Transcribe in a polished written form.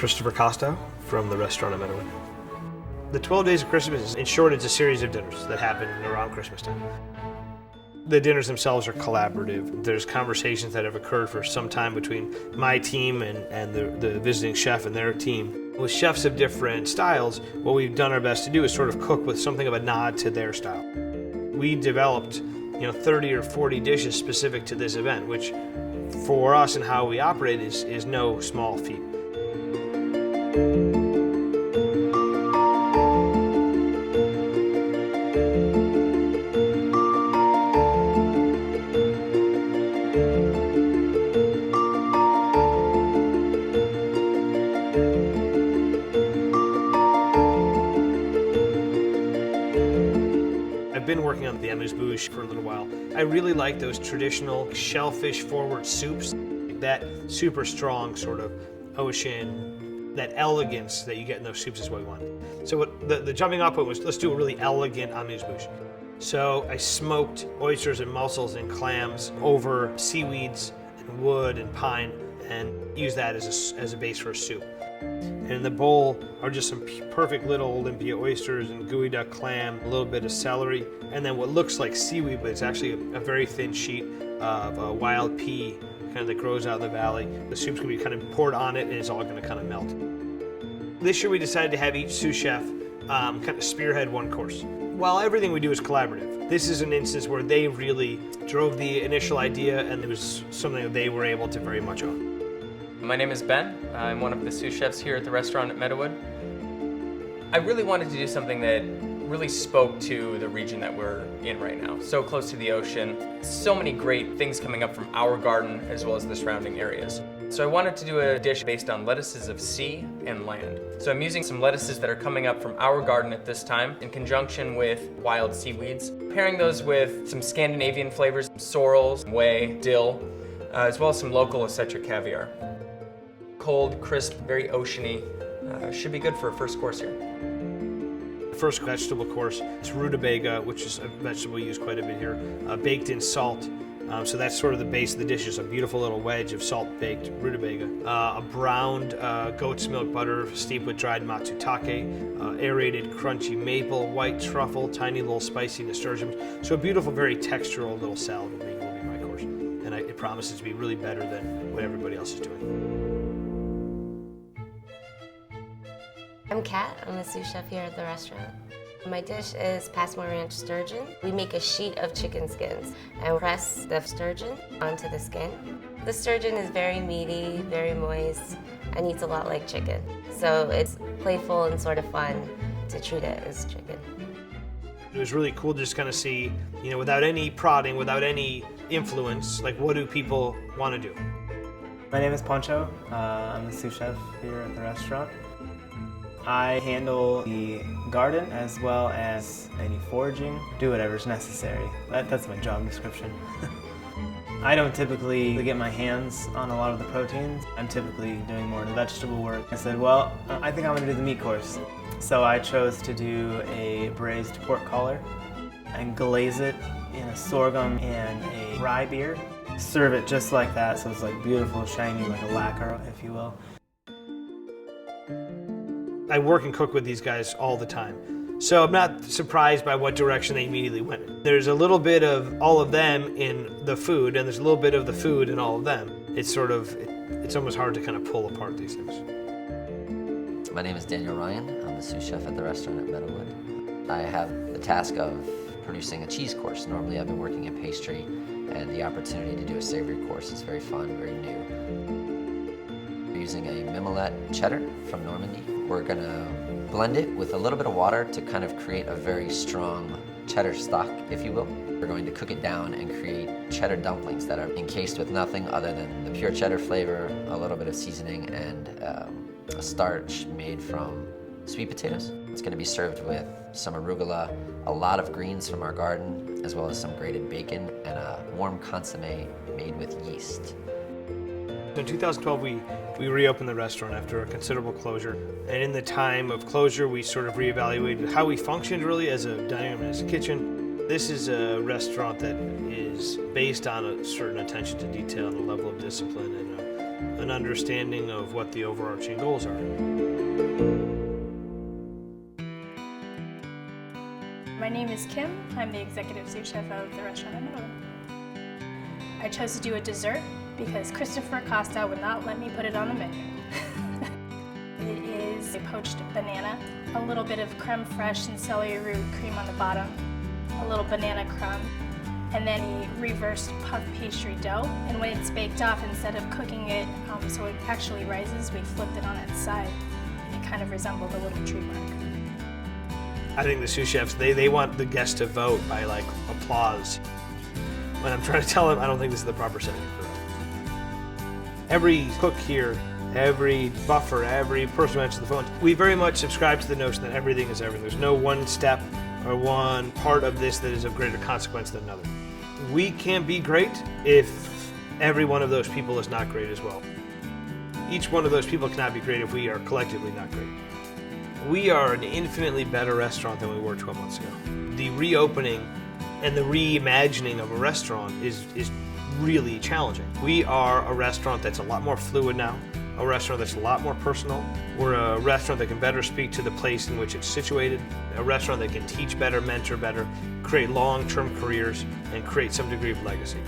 Christopher Kostow from the restaurant at Meadowood. The 12 Days of Christmas, in short, it's a series of dinners that happen around Christmas time. The dinners themselves are collaborative. There's conversations that have occurred for some time between my team and the visiting chef and their team. With chefs of different styles, what we've done our best to do is sort of cook with something of a nod to their style. We developed 30 or 40 dishes specific to this event, which for us and how we operate is no small feat. I've been working on the amuses-bouche for a little while. I really like those traditional shellfish forward soups, that super strong sort of ocean, that elegance that you get in those soups is what we want. So what the jumping off point was, let's do a really elegant amuse-bouche. So I smoked oysters and mussels and clams over seaweeds and wood and pine and used that as a base for a soup. And in the bowl are just some perfect little Olympia oysters and gooey duck clam, a little bit of celery, and then what looks like seaweed, but it's actually a very thin sheet of wild pea kind of that grows out in the valley. The soup's gonna be kind of poured on it and it's all gonna kind of melt. This year we decided to have each sous chef kind of spearhead one course. While everything we do is collaborative, this is an instance where they really drove the initial idea and it was something that they were able to very much own. My name is Ben. I'm one of the sous chefs here at the restaurant at Meadowood. I really wanted to do something that really spoke to the region that we're in right now. So close to the ocean, so many great things coming up from our garden as well as the surrounding areas. So I wanted to do a dish based on lettuces of sea and land. So I'm using some lettuces that are coming up from our garden at this time in conjunction with wild seaweeds, pairing those with some Scandinavian flavors, sorrels, whey, dill, as well as some local eccentric caviar. Cold, crisp, very oceany. Should be good for a first course here. The first vegetable course is rutabaga, which is a vegetable used quite a bit here, baked in salt. So that's sort of the base of the dish, is a beautiful little wedge of salt-baked rutabaga. A browned goat's milk butter steeped with dried matsutake, aerated crunchy maple, white truffle, tiny little spicy nasturtiums. So a beautiful, very textural little salad will be my course. And it promises to be really better than what everybody else is doing. I'm Kat. I'm a sous chef here at the restaurant. My dish is Passmore Ranch sturgeon. We make a sheet of chicken skins and press the sturgeon onto the skin. The sturgeon is very meaty, very moist, and eats a lot like chicken. So it's playful and sort of fun to treat it as chicken. It was really cool to just kind of see, without any prodding, without any influence, like what do people want to do? My name is Poncho. I'm the sous chef here at the restaurant. I handle the garden as well as any foraging, do whatever's necessary. That's my job description. I don't typically get my hands on a lot of the proteins. I'm typically doing more of the vegetable work. I said, well, I think I'm gonna do the meat course. So I chose to do a braised pork collar and glaze it in a sorghum and a rye beer. Serve it just like that, so it's like beautiful, shiny, like a lacquer, if you will. I work and cook with these guys all the time. So I'm not surprised by what direction they immediately went. There's a little bit of all of them in the food, and there's a little bit of the food in all of them. It's almost hard to kind of pull apart these things. My name is Daniel Ryan. I'm the sous chef at the restaurant at Meadowood. I have the task of producing a cheese course. Normally I've been working in pastry, and the opportunity to do a savory course is very fun, very new. We're using a mimolette cheddar from Normandy. We're gonna blend it with a little bit of water to kind of create a very strong cheddar stock, if you will. We're going to cook it down and create cheddar dumplings that are encased with nothing other than the pure cheddar flavor, a little bit of seasoning, and a starch made from sweet potatoes. It's gonna be served with some arugula, a lot of greens from our garden, as well as some grated bacon and a warm consommé made with yeast. In 2012, we reopened the restaurant after a considerable closure. And in the time of closure, we sort of reevaluated how we functioned really as a dining room and as a kitchen. This is a restaurant that is based on a certain attention to detail and a level of discipline and an understanding of what the overarching goals are. My name is Kim. I'm the executive sous chef of the restaurant in Meadowood. I chose to do a dessert because Christopher Kostow would not let me put it on the menu. It is a poached banana, a little bit of creme fraiche and celery root cream on the bottom, a little banana crumb, and then a reversed puff pastry dough. And when it's baked off, instead of cooking it so it actually rises, we flipped it on its side. It kind of resembled a little tree bark. I think the sous chefs, they want the guests to vote by like applause. When I'm trying to tell them, I don't think this is the proper setting for that. Every cook here, every buffer, every person who answers the phone, we very much subscribe to the notion that everything is everything. There's no one step or one part of this that is of greater consequence than another. We can't be great if every one of those people is not great as well. Each one of those people cannot be great if we are collectively not great. We are an infinitely better restaurant than we were 12 months ago. The reopening and the reimagining of a restaurant is really challenging. We are a restaurant that's a lot more fluid now, a restaurant that's a lot more personal. We're a restaurant that can better speak to the place in which it's situated, a restaurant that can teach better, mentor better, create long-term careers, and create some degree of legacy.